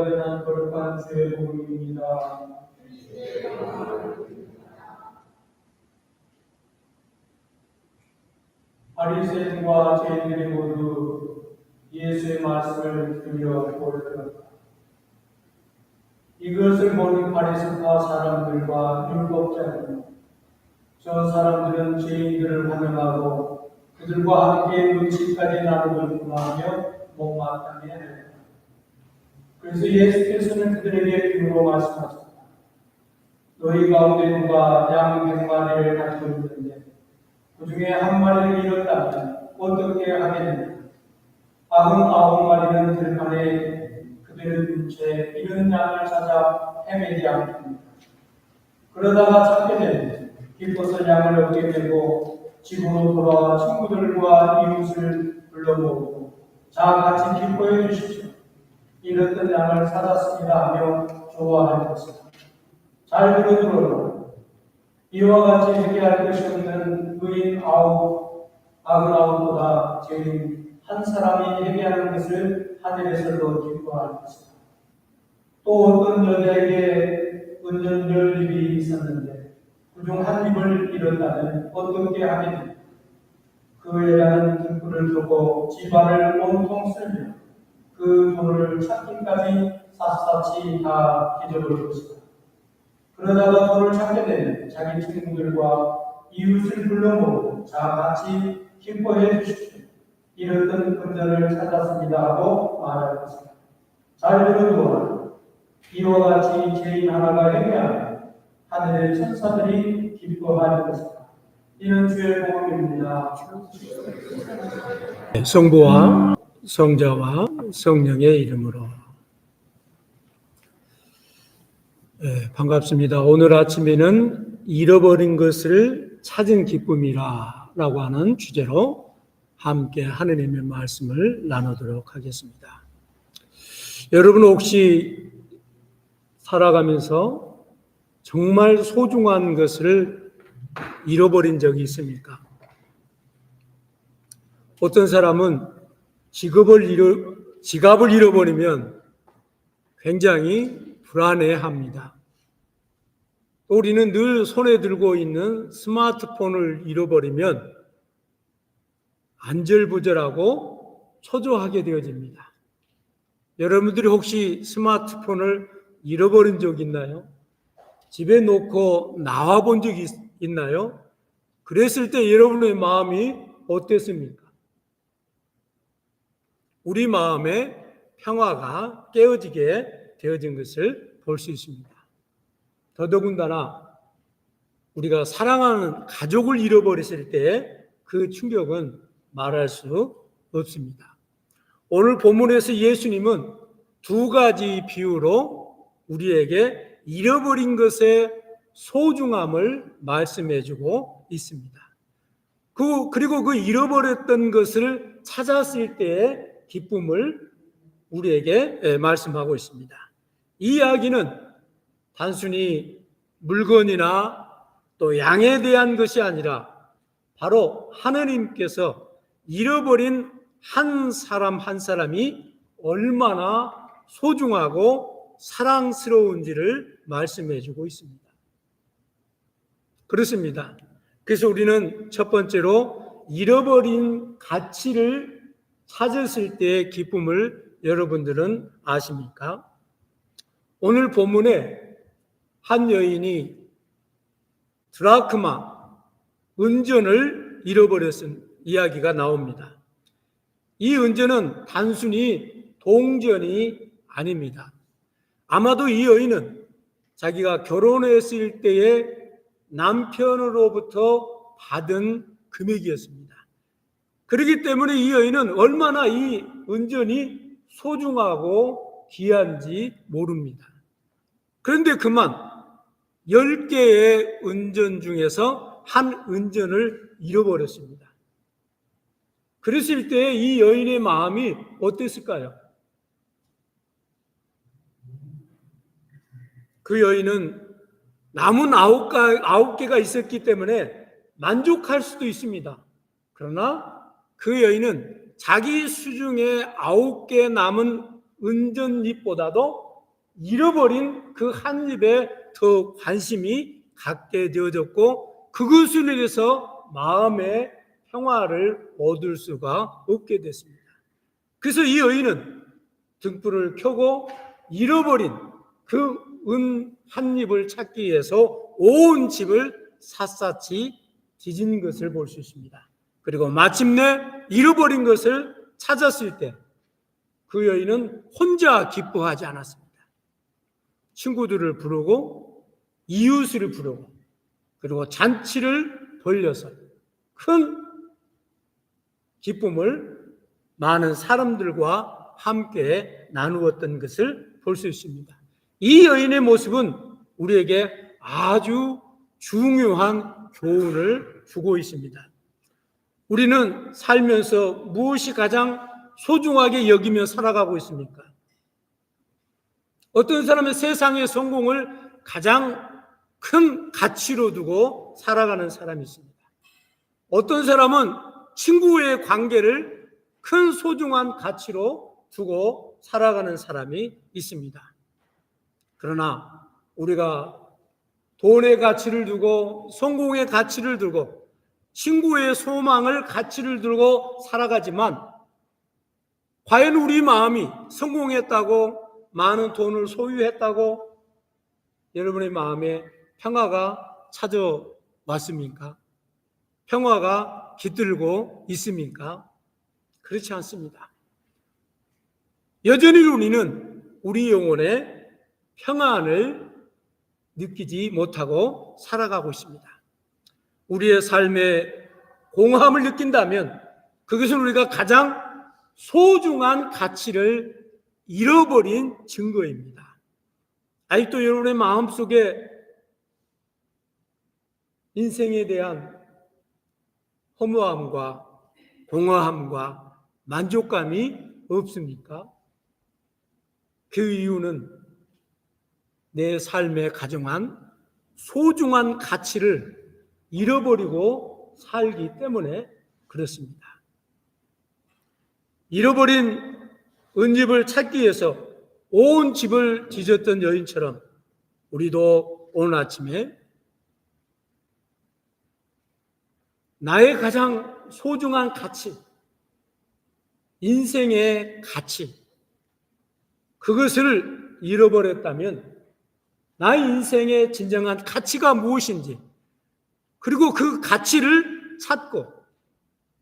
난 거룩한 주의 복음입니다. 바리새인과 죄인들이 모두 예수의 말씀을 들으려 모였다. 이것을 보는 바리새파 사람들과 율법자는 저 사람들은 죄인들을 환영하고 그들과 함께 음식까지 나누는구나 하며 못마땅해 했다. 그래서 예수께서는 그들에게 비유로 말씀하셨다. 너희 가운데 누가 양 100마리를 가지고 있는데 그 중에 한 마리를 잃었다면 어떻게 하겠느냐? 99마리는 들판에 그들은 채 잃은 양을 찾아 헤매지 않습니다. 그러다가 찾게 되면 기뻐서 양을 얻게 되고 집으로 돌아와 친구들과 이웃을 불러 모으고 자 같이 기뻐해 주십시오. 잃었던 양을 찾았습니다 하며 좋아할 것이다. 잘 들어들어라. 이와 같이 회개할 것이 없는 의인 99보다 죄인 한 사람이 회개하는 것을 하늘에서도 기뻐할 것이다. 또 어떤 여자에게 은전별 입이 있었는데 그중 한 입을 잃었다면 어떻게 하겠느냐? 그 여자는 등불을 켜고 집안을 온통 쓸며 그 돈을 찾기까지 샅샅이 다 뒤져볼 것이다. 그러다가 돈을 찾게 되면 자기 친구들과 이웃을 불러 모으고 자 같이 기뻐해 주십시오. 잃었던 금전을 찾았습니다 하고 말할 것이다. 잘 들어두어라. 이와 같이 죄인 하나가 회개하면 하늘의 천사들이 기뻐할 것이다. 이는 주의 복음입니다. 성부와 성자와 성령의 이름으로. 반갑습니다. 오늘 아침에는 잃어버린 것을 찾은 기쁨이라 라고 하는 주제로 함께 하느님의 말씀을 나누도록 하겠습니다. 여러분 혹시 살아가면서 정말 소중한 것을 잃어버린 적이 있습니까? 어떤 사람은 지갑을 잃어버리면 굉장히 불안해합니다. 우리는 늘 손에 들고 있는 스마트폰을 잃어버리면 안절부절하고 초조하게 되어집니다. 여러분들이 혹시 스마트폰을 잃어버린 적 있나요? 집에 놓고 나와 본 적이 있나요? 그랬을 때 여러분의 마음이 어땠습니까? 우리 마음의 평화가 깨어지게 되어진 것을 볼 수 있습니다. 더더군다나 우리가 사랑하는 가족을 잃어버렸을 때 그 충격은 말할 수 없습니다. 오늘 본문에서 예수님은 두 가지 비유로 우리에게 잃어버린 것의 소중함을 말씀해주고 있습니다. 그리고 그 잃어버렸던 것을 찾았을 때의 기쁨을 우리에게 말씀하고 있습니다. 이 이야기는 단순히 물건이나 또 양에 대한 것이 아니라 바로 하느님께서 잃어버린 한 사람 한 사람이 얼마나 소중하고 사랑스러운지를 말씀해주고 있습니다. 그렇습니다. 그래서 우리는 첫 번째로 잃어버린 가치를 찾았을 때의 기쁨을 여러분들은 아십니까? 오늘 본문에 한 여인이 드라크마, 은전을 잃어버렸은 이야기가 나옵니다. 이 은전은 단순히 동전이 아닙니다. 아마도 이 여인은 자기가 결혼했을 때의 남편으로부터 받은 금액이었습니다. 그렇기 때문에 이 여인은 얼마나 이 은전이 소중하고 귀한지 모릅니다. 그런데 그만 10개의 은전 중에서 한 은전을 잃어버렸습니다. 그랬을 때 이 여인의 마음이 어땠을까요? 그 여인은 남은 9개가 있었기 때문에 만족할 수도 있습니다. 그러나 그 여인은 자기 수중에 9개 남은 은전잎보다도 잃어버린 그 한 입에 더 관심이 갖게 되어졌고 그것을 위해서 마음의 평화를 얻을 수가 없게 됐습니다. 그래서 이 여인은 등불을 켜고 잃어버린 그 은 한 입을 찾기 위해서 온 집을 샅샅이 뒤진 것을 볼 수 있습니다. 그리고 마침내 잃어버린 것을 찾았을 때 그 여인은 혼자 기뻐하지 않았습니다. 친구들을 부르고 이웃을 부르고 그리고 잔치를 벌려서 큰 기쁨을 많은 사람들과 함께 나누었던 것을 볼 수 있습니다. 이 여인의 모습은 우리에게 아주 중요한 교훈을 주고 있습니다. 우리는 살면서 무엇이 가장 소중하게 여기며 살아가고 있습니까? 어떤 사람은 세상의 성공을 가장 큰 가치로 두고 살아가는 사람이 있습니다. 어떤 사람은 친구의 관계를 큰 소중한 가치로 두고 살아가는 사람이 있습니다. 그러나 우리가 돈의 가치를 두고 성공의 가치를 두고 친구의 소망을 가치를 두고 살아가지만 과연 우리 마음이 성공했다고 많은 돈을 소유했다고 여러분의 마음에 평화가 찾아왔습니까? 평화가 깃들고 있습니까? 그렇지 않습니다. 여전히 우리는 우리 영혼의 평안을 느끼지 못하고 살아가고 있습니다. 우리의 삶에 공허함을 느낀다면 그것은 우리가 가장 소중한 가치를 잃어버린 증거입니다. 아직도 여러분의 마음속에 인생에 대한 허무함과 공허함과 만족감이 없습니까? 그 이유는 내 삶에 가정한 소중한 가치를 잃어버리고 살기 때문에 그렇습니다. 잃어버린 은집을 찾기 위해서 온 집을 뒤졌던 여인처럼 우리도 오늘 아침에 나의 가장 소중한 가치, 인생의 가치, 그것을 잃어버렸다면 나의 인생의 진정한 가치가 무엇인지 그리고 그 가치를 찾고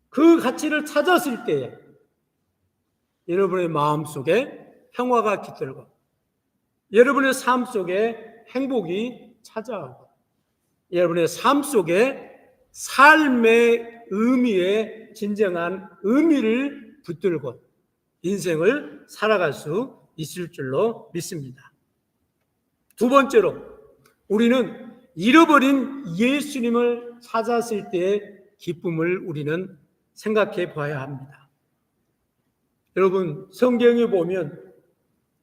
그 가치를 찾았을 때에 여러분의 마음속에 평화가 깃들고 여러분의 삶 속에 행복이 찾아오고 여러분의 삶 속에 삶의 의미에 진정한 의미를 붙들고 인생을 살아갈 수 있을 줄로 믿습니다. 두 번째로 우리는 잃어버린 예수님을 찾았을 때의 기쁨을 우리는 생각해 봐야 합니다. 여러분 성경에 보면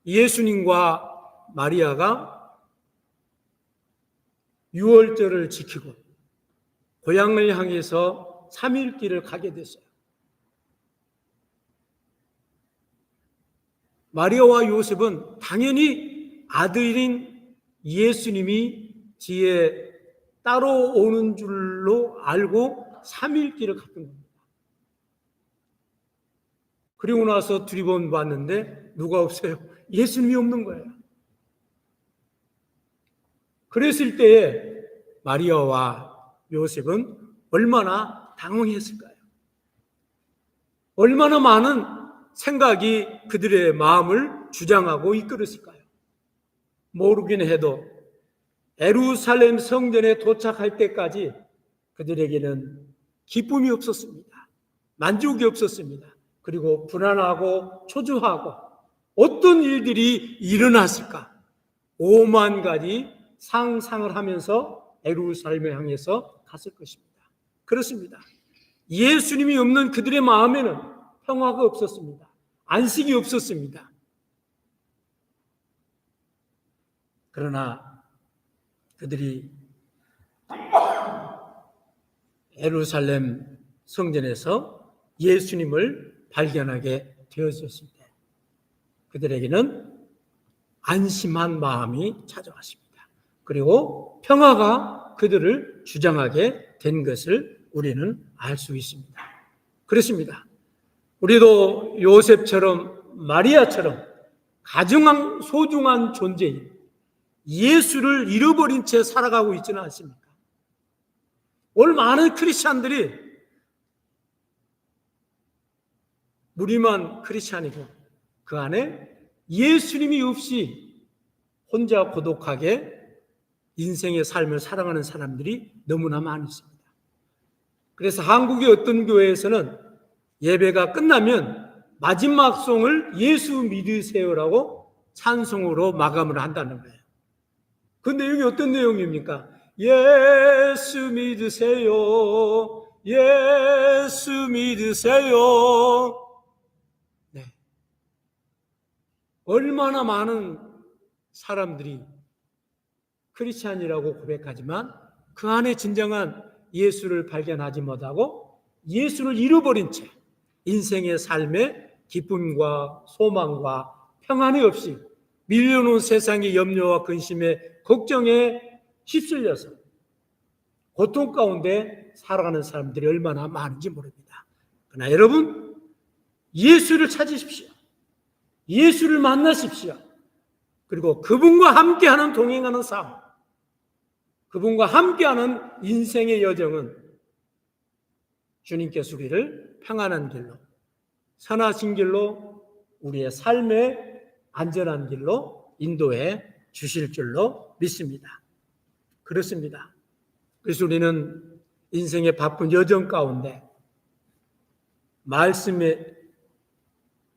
예수님과 마리아가 유월절을 지키고 고향을 향해서 3일 길을 가게 됐어요. 마리아와 요셉은 당연히 아들인 예수님이 뒤에 따라오는 줄로 알고 3일 길을 갔던 겁니다. 그리고 나서 두리번 봤는데 누가 없어요. 예수님이 없는 거예요. 그랬을 때에 마리아와 요셉은 얼마나 당황했을까요? 얼마나 많은 생각이 그들의 마음을 주장하고 이끌었을까요? 모르긴 해도 예루살렘 성전에 도착할 때까지 그들에게는 기쁨이 없었습니다. 만족이 없었습니다. 그리고 불안하고 초조하고 어떤 일들이 일어났을까? 5만 가지 상상을 하면서 예루살렘을 향해서 갔을 것입니다. 그렇습니다. 예수님이 없는 그들의 마음에는 평화가 없었습니다. 안식이 없었습니다. 그러나 그들이 예루살렘 성전에서 예수님을 발견하게 되었을 때 그들에게는 안심한 마음이 찾아왔습니다. 그리고 평화가 그들을 주장하게 된 것을 우리는 알 수 있습니다. 그렇습니다. 우리도 요셉처럼 마리아처럼 가장 소중한 존재인 예수를 잃어버린 채 살아가고 있지는 않습니까? 오늘 많은 크리스찬들이 무림한 크리스찬이고 그 안에 예수님이 없이 혼자 고독하게 인생의 삶을 살아가는 사람들이 너무나 많이 있습니다. 그래서 한국의 어떤 교회에서는 예배가 끝나면 마지막 송을 예수 믿으세요라고 찬송으로 마감을 한다는 거예요. 그 내용이 어떤 내용입니까? 예수 믿으세요. 예수 믿으세요. 네. 얼마나 많은 사람들이 크리스찬이라고 고백하지만 그 안에 진정한 예수를 발견하지 못하고 예수를 잃어버린 채 인생의 삶에 기쁨과 소망과 평안이 없이 밀려놓은 세상의 염려와 근심에 걱정에 휩쓸려서 고통 가운데 살아가는 사람들이 얼마나 많은지 모릅니다. 그러나 여러분, 예수를 찾으십시오. 예수를 만나십시오. 그리고 그분과 함께하는 동행하는 삶, 그분과 함께하는 인생의 여정은 주님께서 우리를 평안한 길로, 선하신 길로, 우리의 삶의 안전한 길로 인도해 주실 줄로 믿습니다. 그렇습니다. 그래서 우리는 인생의 바쁜 여정 가운데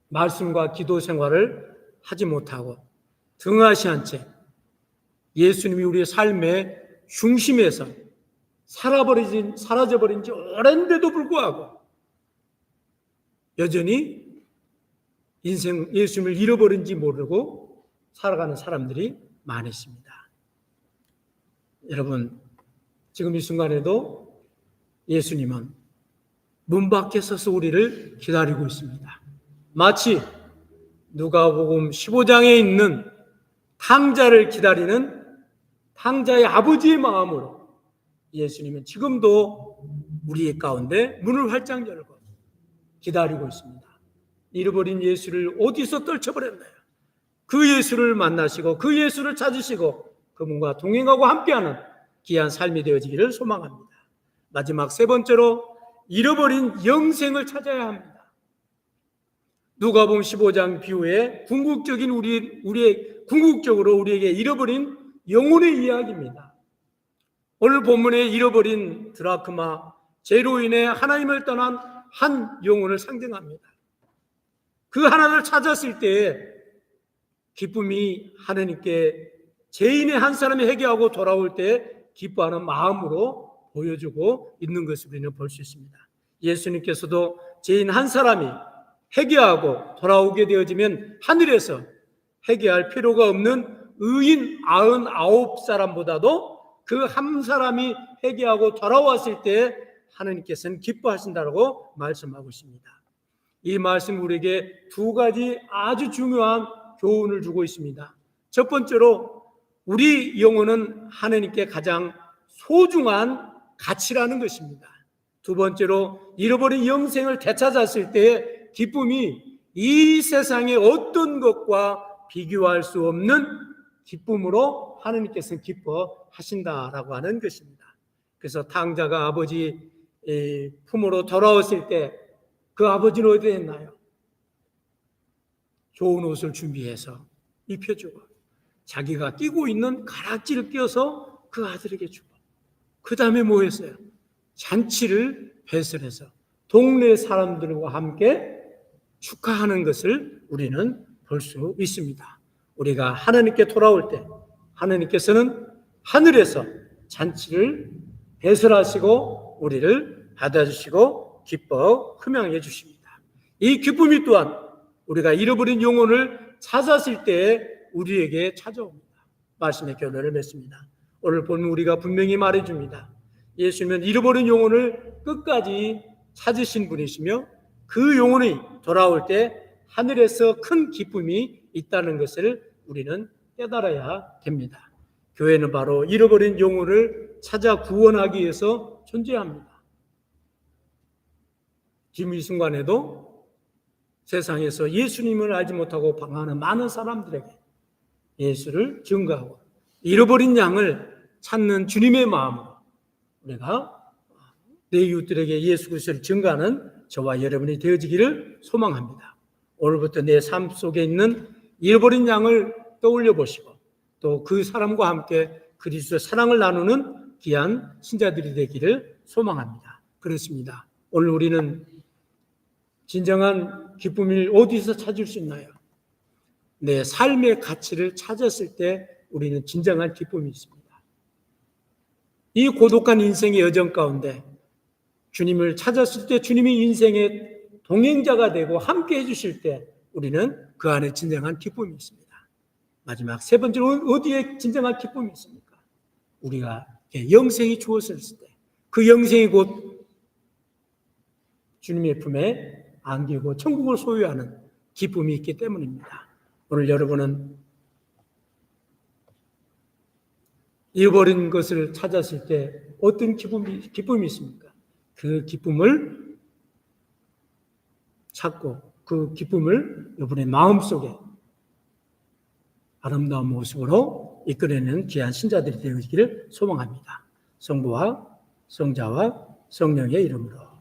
말씀과 기도 생활을 하지 못하고 등하시한 채 예수님이 우리의 삶의 중심에서 사라져버린 지 오랜데도 불구하고 여전히 인생 예수님을 잃어버린지 모르고 살아가는 사람들이 많이 있습니다. 여러분, 지금 이 순간에도 예수님은 문 밖에 서서 우리를 기다리고 있습니다. 마치 누가복음 15장에 있는 탕자를 기다리는 탕자의 아버지의 마음으로 예수님은 지금도 우리 가운데 문을 활짝 열고 기다리고 있습니다. 잃어버린 예수를 어디서 떨쳐버렸나요? 그 예수를 만나시고 그 예수를 찾으시고 그분과 동행하고 함께하는 귀한 삶이 되어지기를 소망합니다. 마지막 세 번째로 잃어버린 영생을 찾아야 합니다. 누가복음 15장 비유의 궁극적으로 우리에게 잃어버린 영혼의 이야기입니다. 오늘 본문에 잃어버린 드라크마, 죄로 인해 하나님을 떠난 한 영혼을 상징합니다. 그 하나를 찾았을 때에 기쁨이 하나님께 죄인의 한 사람이 회개하고 돌아올 때 기뻐하는 마음으로 보여주고 있는 것을 우리는 볼 수 있습니다. 예수님께서도 죄인 한 사람이 회개하고 돌아오게 되어지면 하늘에서 회개할 필요가 없는 의인 99사람보다도 그 한 사람이 회개하고 돌아왔을 때 하나님께서는 기뻐하신다고 말씀하고 있습니다. 이 말씀 우리에게 두 가지 아주 중요한 교훈을 주고 있습니다. 첫 번째로 우리 영혼은 하나님께 가장 소중한 가치라는 것입니다. 두 번째로 잃어버린 영생을 되찾았을 때의 기쁨이 이 세상의 어떤 것과 비교할 수 없는 기쁨으로 하나님께서는 기뻐하신다라고 하는 것입니다. 그래서 탕자가 아버지 품으로 돌아왔을 때 그 아버지는 어디 했나요? 좋은 옷을 준비해서 입혀주고 자기가 끼고 있는 가락지를 껴서 그 아들에게 주고 그 다음에 뭐 했어요? 잔치를 배설해서 동네 사람들과 함께 축하하는 것을 우리는 볼 수 있습니다. 우리가 하나님께 돌아올 때 하나님께서는 하늘에서 잔치를 배설하시고 우리를 받아주시고 기뻐 흠양해 주십니다. 이 기쁨이 또한 우리가 잃어버린 영혼을 찾았을 때 우리에게 찾아옵니다. 말씀의 결론을 맺습니다. 오늘 보면 우리가 분명히 말해줍니다. 예수님은 잃어버린 영혼을 끝까지 찾으신 분이시며 그 영혼이 돌아올 때 하늘에서 큰 기쁨이 있다는 것을 우리는 깨달아야 됩니다. 교회는 바로 잃어버린 영혼을 찾아 구원하기 위해서 존재합니다. 지금 이 순간에도 세상에서 예수님을 알지 못하고 방황하는 많은 사람들에게 예수를 증거하고 잃어버린 양을 찾는 주님의 마음으로 우리가 내 이웃들에게 예수 그리스도를 증거하는 저와 여러분이 되어지기를 소망합니다. 오늘부터 내 삶 속에 있는 잃어버린 양을 떠올려 보시고 또 그 사람과 함께 그리스도의 사랑을 나누는 귀한 신자들이 되기를 소망합니다. 그렇습니다. 오늘 우리는 진정한 기쁨을 어디서 찾을 수 있나요? 내 삶의 가치를 찾았을 때 우리는 진정한 기쁨이 있습니다. 이 고독한 인생의 여정 가운데 주님을 찾았을 때 주님이 인생의 동행자가 되고 함께 해주실 때 우리는 그 안에 진정한 기쁨이 있습니다. 마지막 세 번째로 어디에 진정한 기쁨이 있습니까? 우리가 영생이 주어졌을 때 그 영생이 곧 주님의 품에 안기고 천국을 소유하는 기쁨이 있기 때문입니다. 오늘 여러분은 잃어버린 것을 찾았을 때 어떤 기쁨이 있습니까? 그 기쁨을 찾고 그 기쁨을 여러분의 마음속에 아름다운 모습으로 이끌어내는 귀한 신자들이 되기를 소망합니다. 성부와 성자와 성령의 이름으로.